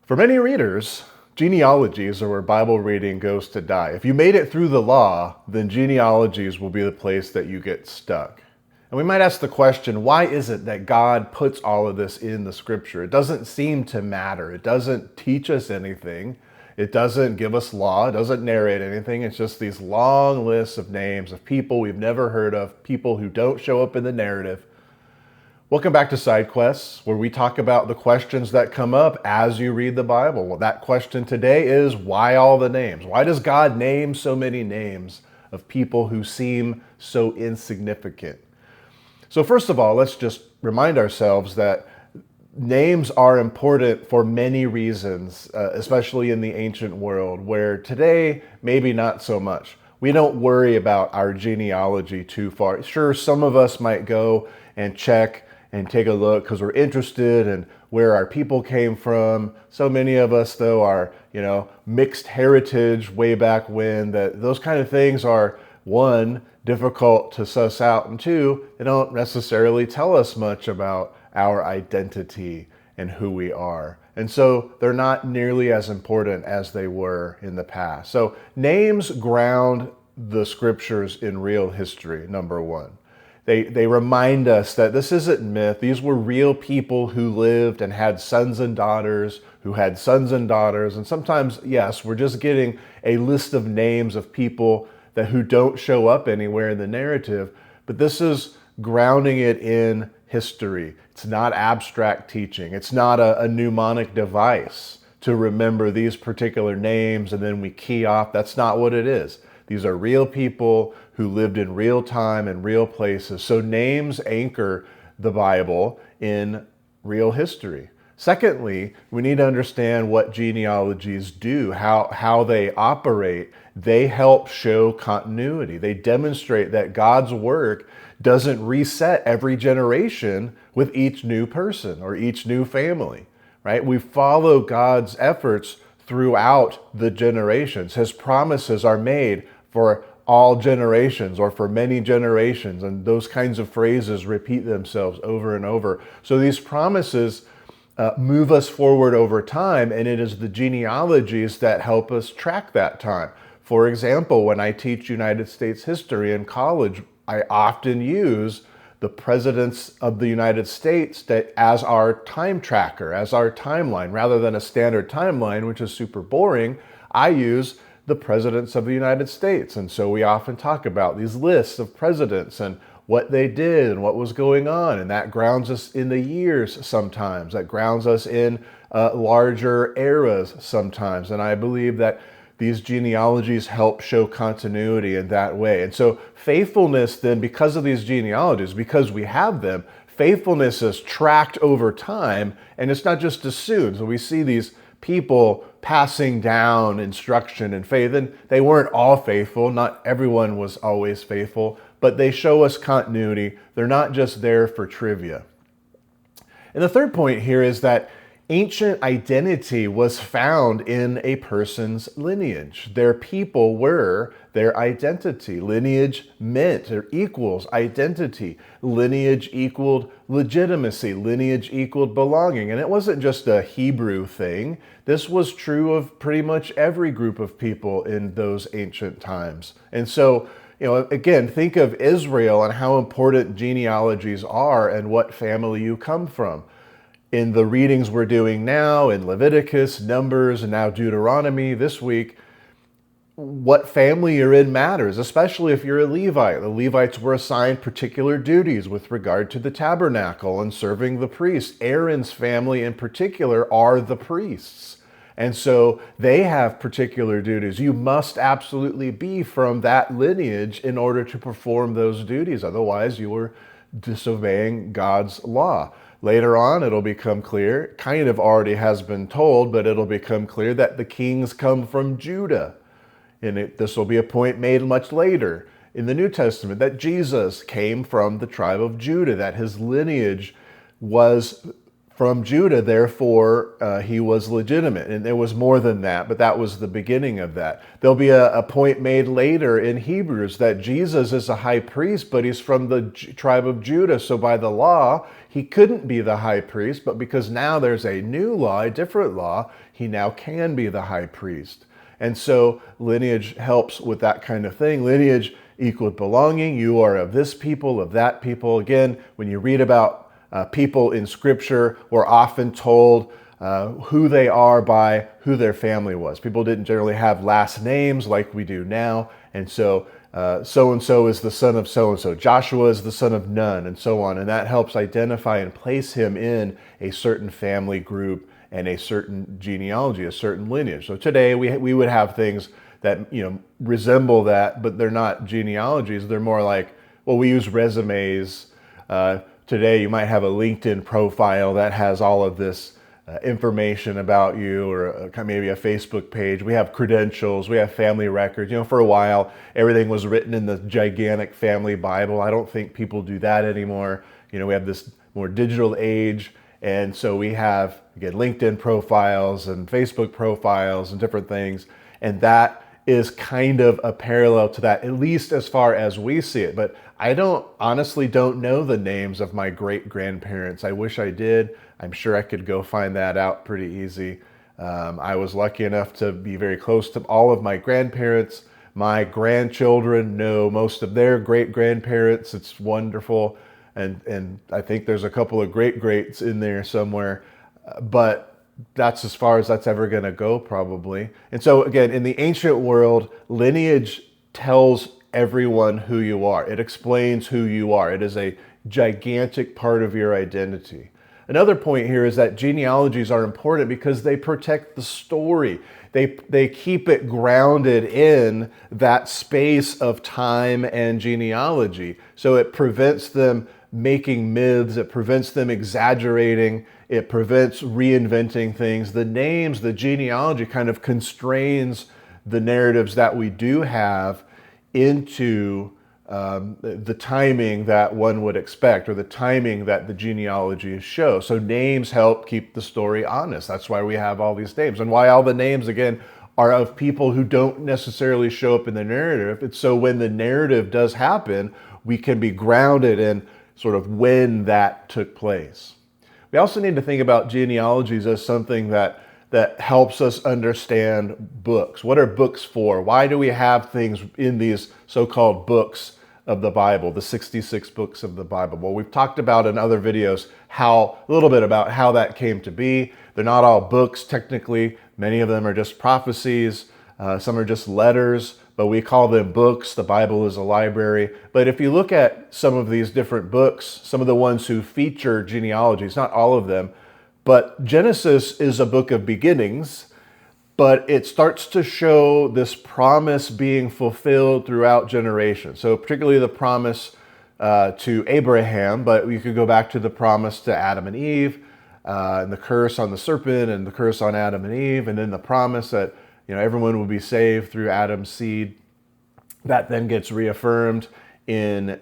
For many readers, genealogies are where Bible reading goes to die. If you made it through the law, then genealogies will be the place that you get stuck. And we might ask the question, why is it that God puts all of this in the scripture? It doesn't seem to matter. It doesn't teach us anything. It doesn't give us law. It doesn't narrate anything. It's just these long lists of names of people we've never heard of, people who don't show up in the narrative. Welcome back to Side Quests, where we talk about the questions that come up as you read the Bible. Well, that question today is, why all the names? Why does God name so many names of people who seem so insignificant? So first of all, let's just remind ourselves that names are important for many reasons, especially in the ancient world, where today, maybe not so much. We don't worry about our genealogy too far. Sure, some of us might go and check and take a look because we're interested in where our people came from. So many of us, though, are, mixed heritage way back when, that those kind of things are, one, difficult to suss out, and two, they don't necessarily tell us much about our identity and who we are. And so they're not nearly as important as they were in the past. So names ground the scriptures in real history, number one. They remind us that this isn't myth. These were real people who lived and had sons and daughters, who had sons and daughters. And sometimes, yes, we're just getting a list of names of people who don't show up anywhere in the narrative. But this is grounding it in history. It's not abstract teaching. It's not a mnemonic device to remember these particular names and then we key off. That's not what it is. These are real people who lived in real time and real places. So names anchor the Bible in real history. Secondly, we need to understand what genealogies do, how they operate. They help show continuity. They demonstrate that God's work doesn't reset every generation with each new person or each new family, right? We follow God's efforts throughout the generations. His promises are made for all generations or for many generations, and those kinds of phrases repeat themselves over and over. So these promises move us forward over time, and it is the genealogies that help us track that time. For example, when I teach United States history in college, I often use the presidents of the United States as our time tracker, as our timeline. Rather than a standard timeline, which is super boring, I use the presidents of the United States. And so we often talk about these lists of presidents and what they did and what was going on. And that grounds us in the years sometimes. That grounds us in larger eras sometimes. And I believe that these genealogies help show continuity in that way. And so faithfulness then, because of these genealogies, because we have them, faithfulness is tracked over time, and it's not just assumed. So we see these people passing down instruction and faith, and they weren't all faithful. Not everyone was always faithful, but they show us continuity. They're not just there for trivia. And the third point here is that ancient identity was found in a person's lineage. Their people were their identity. Lineage meant or equals identity. Lineage equaled legitimacy. Lineage equaled belonging. And it wasn't just a Hebrew thing. This was true of pretty much every group of people in those ancient times. And so, again, think of Israel and how important genealogies are and what family you come from. In the readings we're doing now, in Leviticus, Numbers, and now Deuteronomy this week, what family you're in matters, especially if you're a Levite. The Levites were assigned particular duties with regard to the tabernacle and serving the priests. Aaron's family in particular are the priests. And so they have particular duties. You must absolutely be from that lineage in order to perform those duties. Otherwise, you were disobeying God's law. Later on, it'll become clear, kind of already has been told, but it'll become clear that the kings come from Judah. And this will be a point made much later in the New Testament, that Jesus came from the tribe of Judah, that his lineage was from Judah, therefore he was legitimate. And there was more than that, but that was the beginning of that. There'll be a point made later in Hebrews that Jesus is a high priest, but he's from the tribe of Judah. So by the law, he couldn't be the high priest, but because now there's a new law, a different law, he now can be the high priest. And so lineage helps with that kind of thing. Lineage equals belonging. You are of this people, of that people. Again, when you read about people in Scripture, we're often told who they are by who their family was. People didn't generally have last names like we do now. And so so-and-so is the son of so-and-so. Joshua is the son of Nun, and so on. And that helps identify and place him in a certain family group and a certain genealogy, a certain lineage. So today we would have things that resemble that, but they're not genealogies. They're more like, well, we use resumes. Today you might have a LinkedIn profile that has all of this information about you, or maybe a Facebook page. We have credentials, we have family records. For a while, everything was written in the gigantic family Bible. I don't think people do that anymore. We have this more digital age. And so we have, again, LinkedIn profiles and Facebook profiles and different things. And that is kind of a parallel to that, at least as far as we see it. But I honestly don't know the names of my great-grandparents. I wish I did. I'm sure I could go find that out pretty easy. I was lucky enough to be very close to all of my grandparents. My grandchildren know most of their great-grandparents. It's wonderful. And I think there's a couple of great-greats in there somewhere. But that's as far as that's ever going to go, probably. And so, again, in the ancient world, lineage tells everyone who you are. It explains who you are. It is a gigantic part of your identity. Another point here is that genealogies are important because they protect the story. They keep it grounded in that space of time and genealogy. So it prevents them making myths, it prevents them exaggerating, it prevents reinventing things. The names, the genealogy kind of constrains the narratives that we do have into the timing that one would expect, or the timing that the genealogies show. So names help keep the story honest. That's why we have all these names, and why all the names, again, are of people who don't necessarily show up in the narrative. It's so when the narrative does happen, we can be grounded in sort of when that took place. We also need to think about genealogies as something that helps us understand books. What are books for? Why do we have things in these so-called books of the Bible, the 66 books of the Bible? Well, we've talked about in other videos a little bit about how that came to be. They're not all books technically. Many of them are just prophecies. Some are just letters, but we call them books. The Bible is a library. But if you look at some of these different books, some of the ones who feature genealogies, not all of them, but Genesis is a book of beginnings, but it starts to show this promise being fulfilled throughout generations. So particularly the promise to Abraham, but you could go back to the promise to Adam and Eve, and the curse on the serpent and the curse on Adam and Eve, and then the promise that everyone will be saved through Adam's seed. That then gets reaffirmed in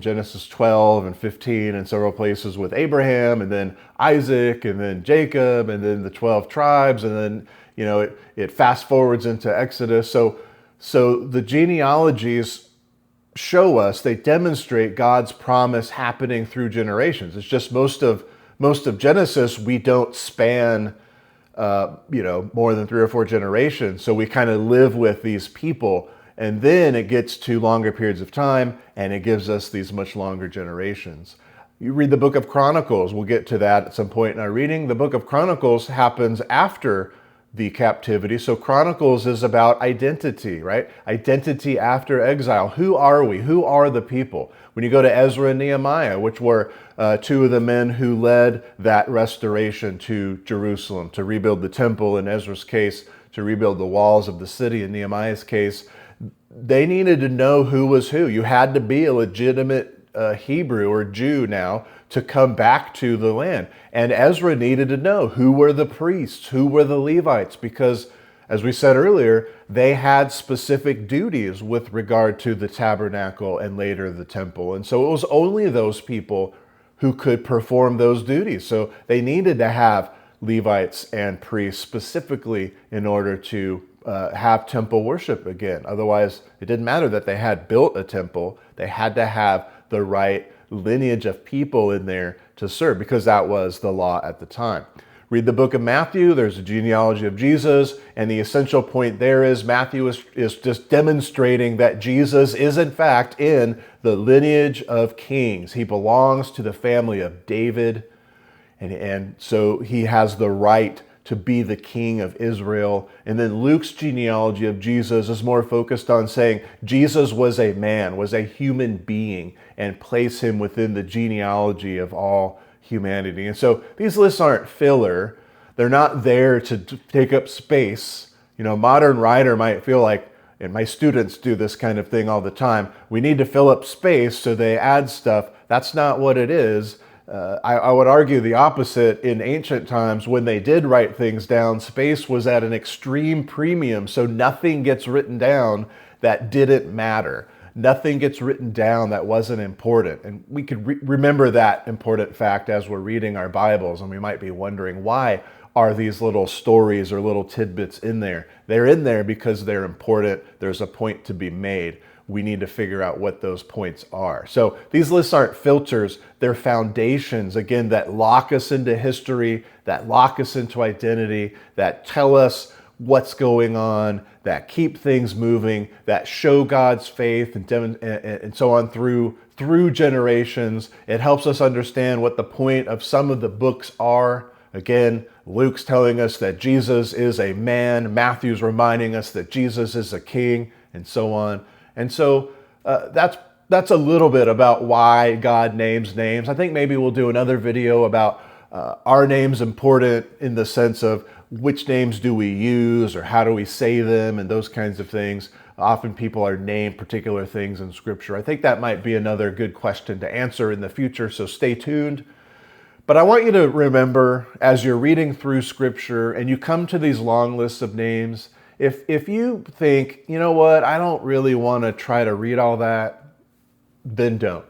Genesis 12 and 15 and several places with Abraham, and then Isaac, and then Jacob, and then the 12 tribes, and then it fast forwards into Exodus. So the genealogies show us, they demonstrate God's promise happening through generations. It's just most of Genesis, we don't span more than 3 or 4 generations. So we kind of live with these people, and then it gets to longer periods of time, and it gives us these much longer generations. You read the book of Chronicles, we'll get to that at some point in our reading. The book of Chronicles happens after the captivity. So Chronicles is about identity, right? Identity after exile. Who are we? Who are the people? When you go to Ezra and Nehemiah, which were 2 of the men who led that restoration to Jerusalem, to rebuild the temple, in Ezra's case, to rebuild the walls of the city, in Nehemiah's case, they needed to know who was who. You had to be a legitimate Hebrew or Jew now to come back to the land. And Ezra needed to know who were the priests, who were the Levites, because, as we said earlier, they had specific duties with regard to the tabernacle and later the temple. And so it was only those people who could perform those duties. So they needed to have Levites and priests specifically in order to have temple worship again. Otherwise, it didn't matter that they had built a temple. They had to have the right lineage of people in there to serve, because that was the law at the time. Read the book of Matthew. There's a genealogy of Jesus, and the essential point there is Matthew is just demonstrating that Jesus is in fact in the lineage of kings. He belongs to the family of David, and so he has the right to be the king of Israel. And then Luke's genealogy of Jesus is more focused on saying Jesus was a man, was a human being, and place him within the genealogy of all humanity. And so these lists aren't filler. They're not there to take up space. You know, a modern writer might feel like, and my students do this kind of thing all the time, we need to fill up space, so they add stuff. That's not what it is. I would argue the opposite. In ancient times, when they did write things down, space was at an extreme premium, so nothing gets written down that didn't matter. Nothing gets written down that wasn't important. And we could remember that important fact as we're reading our Bibles, and we might be wondering, why are these little stories or little tidbits in there? They're in there because they're important. There's a point to be made. We need to figure out what those points are. So these lists aren't filters. They're foundations, again, that lock us into history, that lock us into identity, that tell us what's going on, that keep things moving, that show God's faith and so on through generations. It helps us understand what the point of some of the books are. Again, Luke's telling us that Jesus is a man. Matthew's reminding us that Jesus is a king, and so on. And so that's a little bit about why God names names. I think maybe we'll do another video about are names important in the sense of which names do we use, or how do we say them, and those kinds of things. Often people are named particular things in Scripture. I think that might be another good question to answer in the future, so stay tuned. But I want you to remember, as you're reading through Scripture and you come to these long lists of names, if you think, you know what, I don't really want to try to read all that, then don't.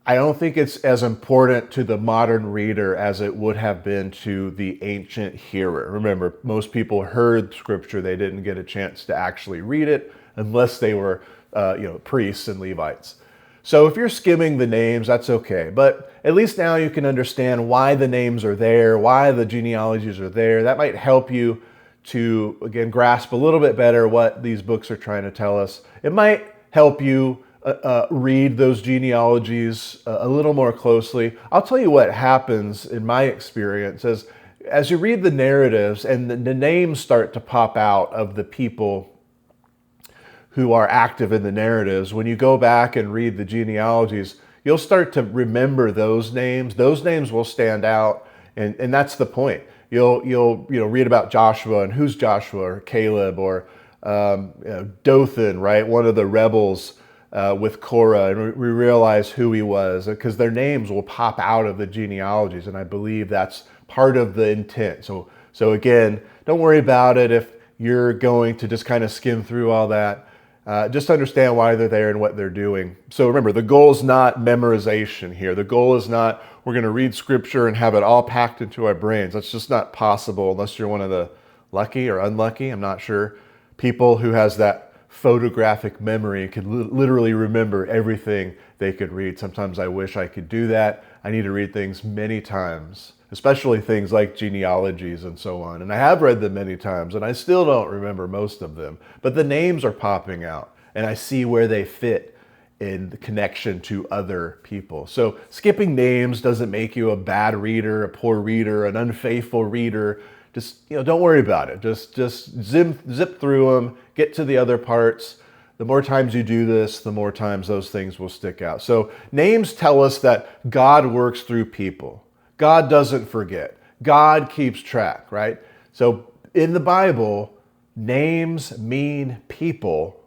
I don't think it's as important to the modern reader as it would have been to the ancient hearer. Remember, most people heard Scripture. They didn't get a chance to actually read it unless they were priests and Levites. So if you're skimming the names, that's okay. But at least now you can understand why the names are there, why the genealogies are there. That might help you to, again, grasp a little bit better what these books are trying to tell us. It might help you read those genealogies a little more closely. I'll tell you what happens in my experience as you read the narratives and the names start to pop out of the people who are active in the narratives. When you go back and read the genealogies, you'll start to remember those names. Those names will stand out, and that's the point. You'll read about Joshua, and who's Joshua, or Caleb, or Dothan, right? One of the rebels with Korah, and we realize who he was because their names will pop out of the genealogies, and I believe that's part of the intent. So again, don't worry about it if you're going to just kind of skim through all that. Just understand why they're there and what they're doing. So remember, the goal is not memorization here. The goal is not we're going to read Scripture and have it all packed into our brains. That's just not possible unless you're one of the lucky or unlucky, I'm not sure, people who has that photographic memory and can literally remember everything they could read. Sometimes I wish I could do that. I need to read things many times, especially things like genealogies and so on. And I have read them many times, and I still don't remember most of them. But the names are popping out, and I see where they fit in the connection to other people. So skipping names doesn't make you a bad reader, a poor reader, an unfaithful reader. Just don't worry about it. Just zip through them, get to the other parts. The more times you do this, the more times those things will stick out. So names tell us that God works through people. God doesn't forget. God keeps track, right? So in the Bible, names mean people,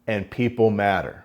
and people matter.